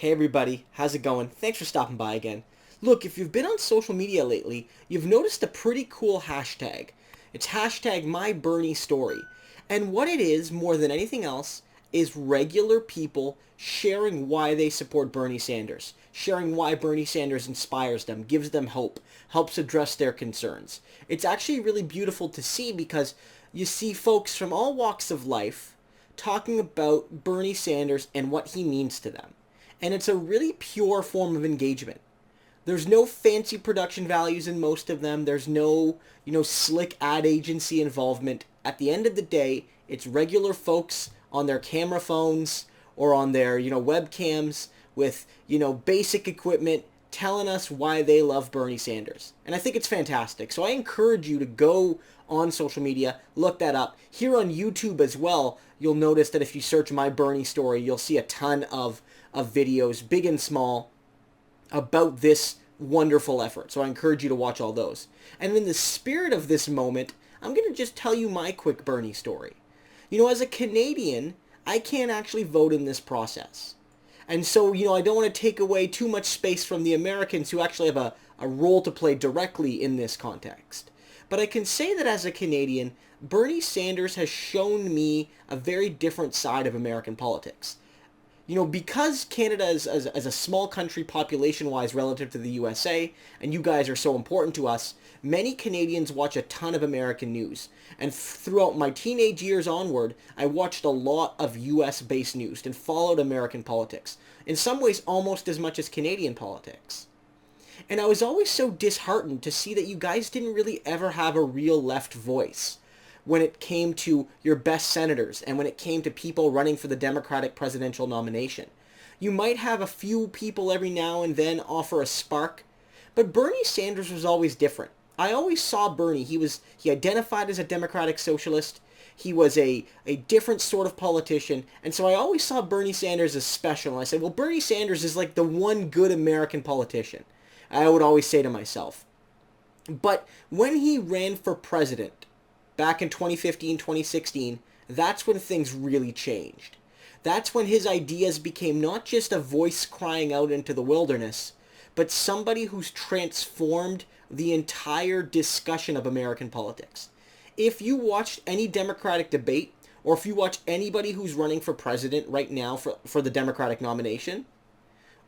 Hey everybody, how's it going? Thanks for stopping by again. Look, if you've been on social media lately, you've noticed a pretty cool hashtag. It's hashtag MyBernieStory. And what it is, more than anything else, is regular people sharing why they support Bernie Sanders, sharing why Bernie Sanders inspires them, gives them hope, helps address their concerns. It's actually really beautiful to see because you see folks from all walks of life talking about Bernie Sanders and what he means to them. And it's a really pure form of engagement. There's no fancy production values in most of them. There's no, slick ad agency involvement. At the end of the day, it's regular folks on their camera phones or on their, webcams with, basic equipment telling us why they love Bernie Sanders. And I think it's fantastic. So I encourage you to go on social media, look that up. Here on YouTube as well, you'll notice that if you search My Bernie Story, you'll see a ton of videos, big and small, about this wonderful effort. So I encourage you to watch all those. And in the spirit of this moment, I'm going to just tell you my quick Bernie story. As a Canadian, I can't actually vote in this process. And so, I don't want to take away too much space from the Americans who actually have a role to play directly in this context. But I can say that as a Canadian, Bernie Sanders has shown me a very different side of American politics. Because Canada is as a small country population-wise relative to the USA, and you guys are so important to us, many Canadians watch a ton of American news. And throughout my teenage years onward, I watched a lot of US-based news and followed American politics. In some ways, almost as much as Canadian politics. And I was always so disheartened to see that you guys didn't really ever have a real left voice when it came to your best senators and when it came to people running for the Democratic presidential nomination. You might have a few people every now and then offer a spark, but Bernie Sanders was always different. I always saw Bernie. He identified as a democratic socialist. He was a different sort of politician, and so I always saw Bernie Sanders as special. And I said, well, Bernie Sanders is like the one good American politician, I would always say to myself. But when he ran for president, back in 2015, 2016, that's when things really changed. That's when his ideas became not just a voice crying out into the wilderness, but somebody who's transformed the entire discussion of American politics. If you watched any Democratic debate, or if you watch anybody who's running for president right now for the Democratic nomination,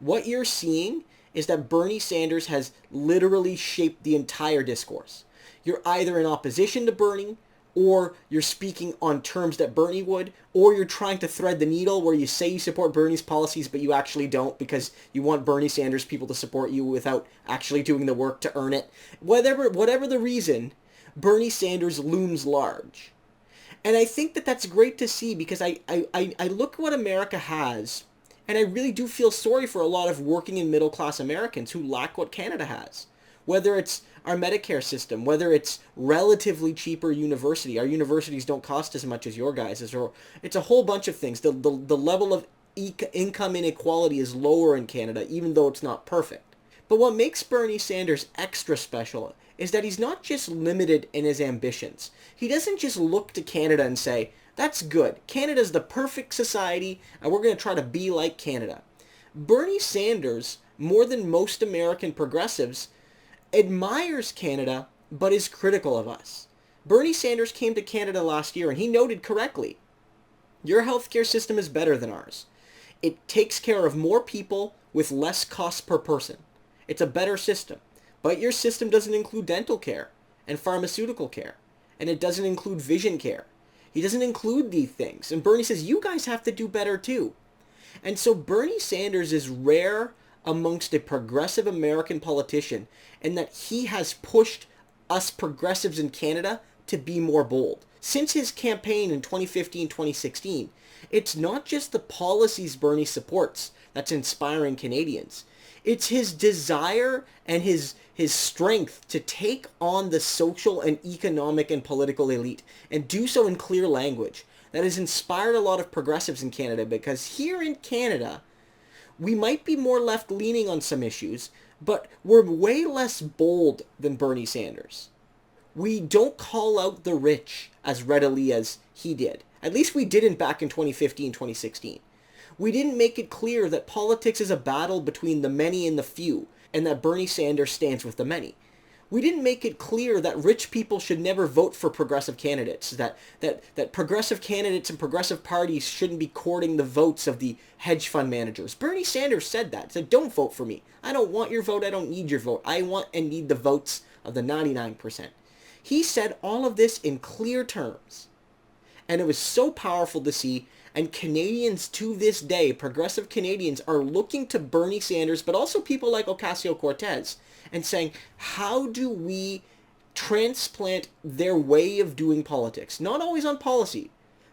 what you're seeing is that Bernie Sanders has literally shaped the entire discourse. You're either in opposition to Bernie, or you're speaking on terms that Bernie would, or you're trying to thread the needle where you say you support Bernie's policies, but you actually don't because you want Bernie Sanders people to support you without actually doing the work to earn it. Whatever the reason, Bernie Sanders looms large. And I think that that's great to see because I look at what America has, and I really do feel sorry for a lot of working and middle class Americans who lack what Canada has. Whether it's our Medicare system, whether it's relatively cheaper university. Our universities don't cost as much as your guys', or it's a whole bunch of things. The level of income inequality is lower in Canada, even though it's not perfect. But what makes Bernie Sanders extra special is that he's not just limited in his ambitions. He doesn't just look to Canada and say, that's good. Canada's the perfect society, and we're going to try to be like Canada. Bernie Sanders, more than most American progressives, admires Canada, but is critical of us. Bernie Sanders came to Canada last year, and he noted correctly, your healthcare system is better than ours. It takes care of more people with less cost per person. It's a better system. But your system doesn't include dental care and pharmaceutical care, and it doesn't include vision care. He doesn't include these things. And Bernie says, you guys have to do better too. And so Bernie Sanders is rare amongst a progressive American politician in that he has pushed us progressives in Canada to be more bold. Since his campaign in 2015, 2016, it's not just the policies Bernie supports that's inspiring Canadians. It's his desire and his strength to take on the social and economic and political elite and do so in clear language that has inspired a lot of progressives in Canada, because here in Canada, we might be more left-leaning on some issues, but we're way less bold than Bernie Sanders. We don't call out the rich as readily as he did. At least we didn't back in 2015, 2016. We didn't make it clear that politics is a battle between the many and the few, and that Bernie Sanders stands with the many. We didn't make it clear that rich people should never vote for progressive candidates, that progressive candidates and progressive parties shouldn't be courting the votes of the hedge fund managers. Bernie Sanders said that. He said, don't vote for me. I don't want your vote. I don't need your vote. I want and need the votes of the 99%. He said all of this in clear terms. And it was so powerful to see. And Canadians to this day, progressive Canadians, are looking to Bernie Sanders, but also people like Ocasio-Cortez, and saying, how do we transplant their way of doing politics? Not always on policy,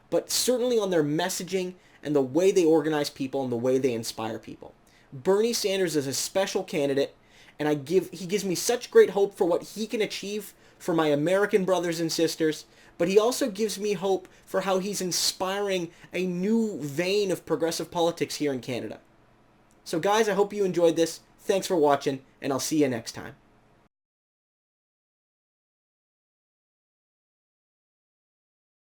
but certainly on their messaging and the way they organize people and the way they inspire people. Bernie Sanders is a special candidate, and he gives me such great hope for what he can achieve for my American brothers and sisters, but he also gives me hope for how he's inspiring a new vein of progressive politics here in Canada. So guys, I hope you enjoyed this. Thanks for watching, and I'll see you next time.